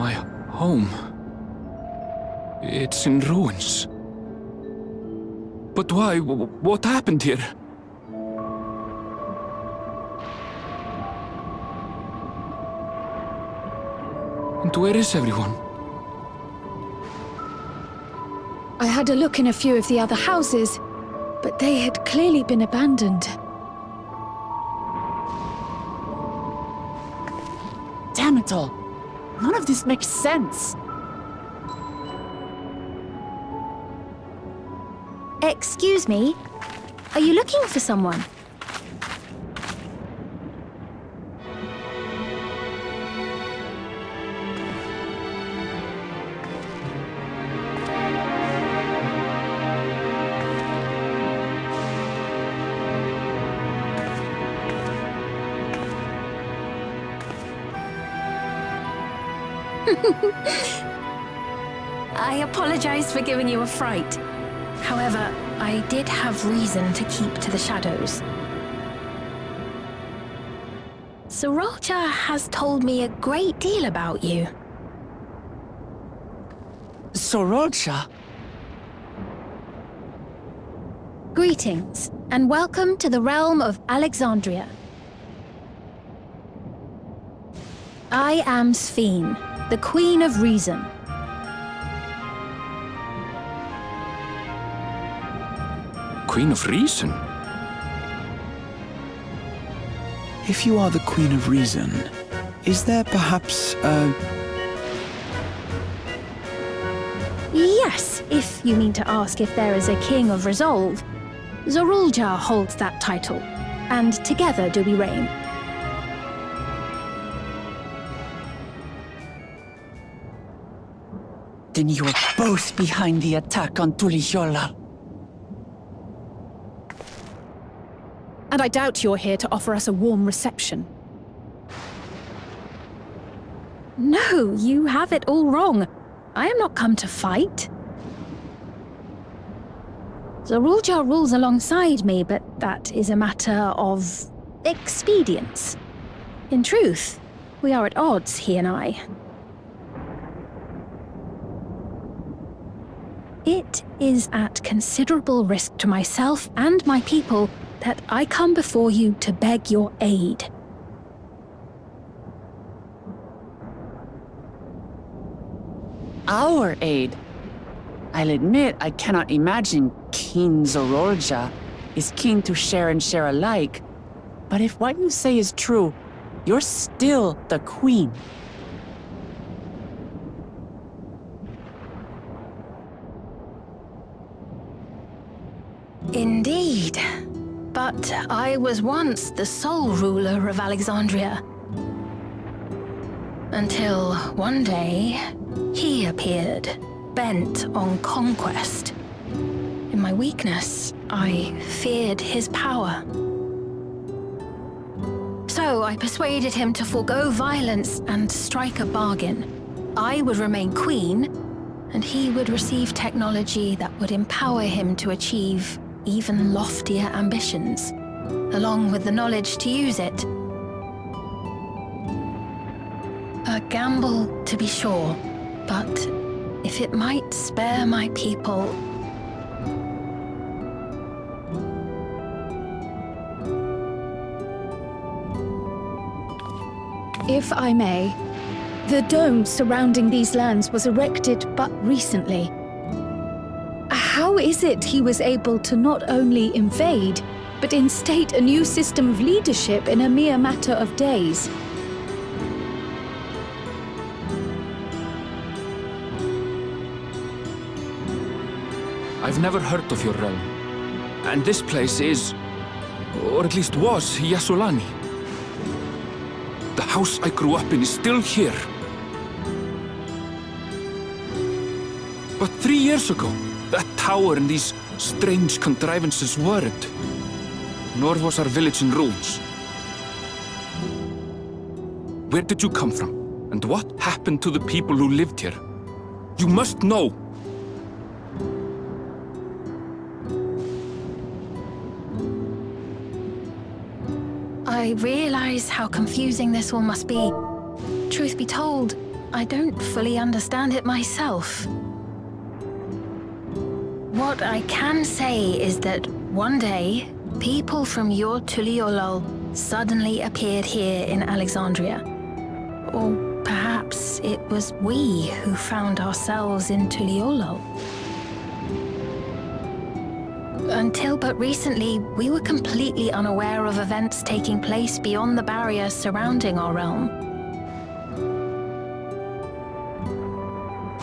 My home. It's in ruins. But why? What happened here? And where is everyone? I had a look in a few of the other houses, but they had clearly been abandoned. Damn it all! None of this makes sense! Excuse me? Are you looking for someone? I apologize for giving you a fright. However, I did have reason to keep to the shadows. Sorolcha has told me a great deal about you. Sorolcha? Greetings, and welcome to the realm of Alexandria. I am Sphene, the Queen of Reason. Queen of Reason? If you are the Queen of Reason, is there perhaps a... Yes, if you mean to ask if there is a King of Resolve. Zorulja holds that title, and together do we reign. Then you are both behind the attack on Tuliyola. And I doubt you're here to offer us a warm reception. No, you have it all wrong. I am not come to fight. Zorulja rules alongside me, but that is a matter of expedience. In truth, we are at odds, he and I. It is at considerable risk to myself and my people that I come before you to beg your aid. Our aid? I'll admit I cannot imagine King Zorolja is keen to share and share alike. But if what you say is true, you're still the Queen. Indeed. But I was once the sole ruler of Alexandria. Until one day, he appeared, bent on conquest. In my weakness, I feared his power. So I persuaded him to forego violence and strike a bargain. I would remain queen, and he would receive technology that would empower him to achieve even loftier ambitions, along with the knowledge to use it. A gamble, to be sure, but if it might spare my people... If I may, the dome surrounding these lands was erected but recently. How is it he was able to not only invade, but instate a new system of leadership in a mere matter of days? I've never heard of your realm. And this place is, or at least was, Yasolani. The house I grew up in is still here. But 3 years ago, that tower and these strange contrivances weren't. Nor was our village in ruins. Where did you come from? And what happened to the people who lived here? You must know! I realize how confusing this all must be. Truth be told, I don't fully understand it myself. What I can say is that one day, people from your Tuliolol suddenly appeared here in Alexandria. Or perhaps it was we who found ourselves in Tuliolol. Until but recently, we were completely unaware of events taking place beyond the barrier surrounding our realm.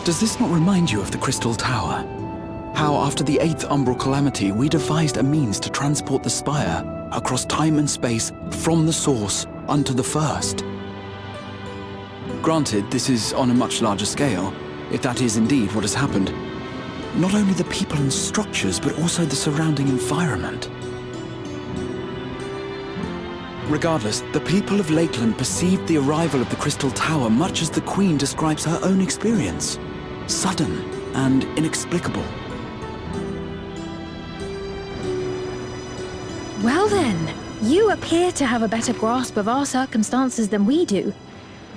Does this not remind you of the Crystal Tower? How after the 8th Umbral Calamity, we devised a means to transport the Spire across time and space from the source unto the First. Granted, this is on a much larger scale, if that is indeed what has happened. Not only the people and structures, but also the surrounding environment. Regardless, the people of Lakeland perceived the arrival of the Crystal Tower much as the Queen describes her own experience. Sudden and inexplicable. Well then, you appear to have a better grasp of our circumstances than we do.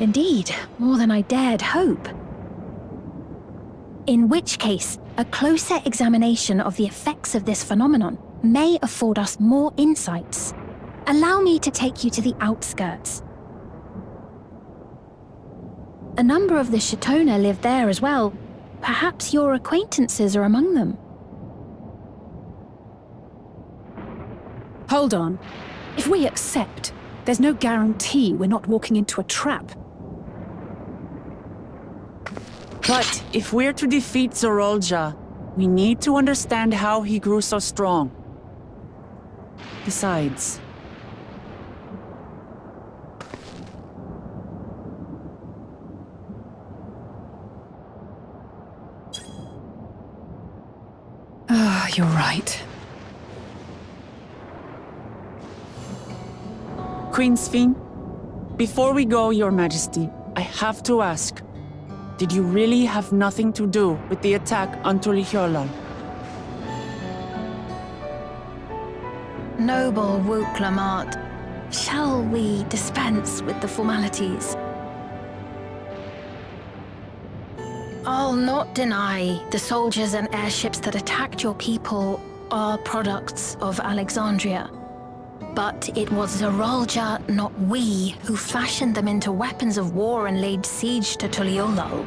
Indeed, more than I dared hope. In which case, a closer examination of the effects of this phenomenon may afford us more insights. Allow me to take you to the outskirts. A number of the Shatona live there as well. Perhaps your acquaintances are among them. Hold on. If we accept, there's no guarantee we're not walking into a trap. But if we're to defeat Zorolja, we need to understand how he grew so strong. Besides... You're right. Queen Sphene, before we go, Your Majesty, I have to ask, did you really have nothing to do with the attack on Tuliolol? Noble Wook Lamart, shall we dispense with the formalities? I'll not deny the soldiers and airships that attacked your people are products of Alexandria. But it was Zorolja, not we, who fashioned them into weapons of war and laid siege to Tuliolol.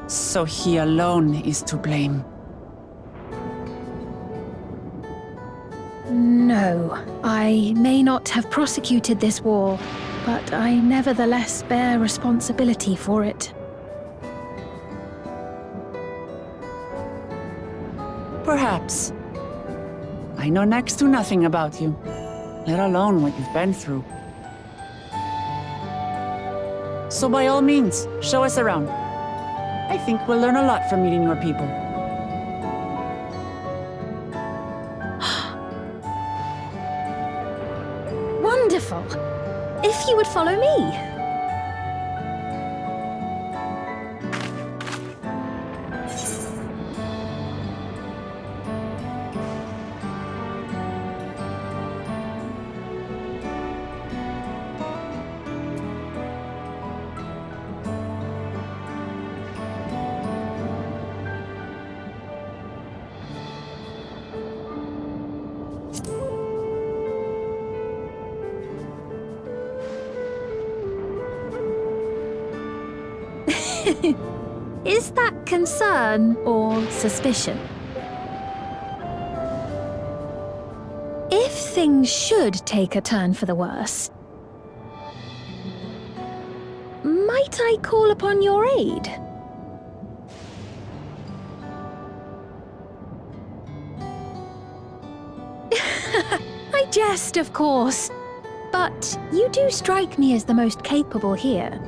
So he alone is to blame. No, I may not have prosecuted this war, but I nevertheless bear responsibility for it. Perhaps. I know next to nothing about you, let alone what you've been through. So by all means, show us around. I think we'll learn a lot from meeting your people. Wonderful! If you would follow me. Is that concern or suspicion? If things should take a turn for the worse, might I call upon your aid? I jest, of course, but you do strike me as the most capable here.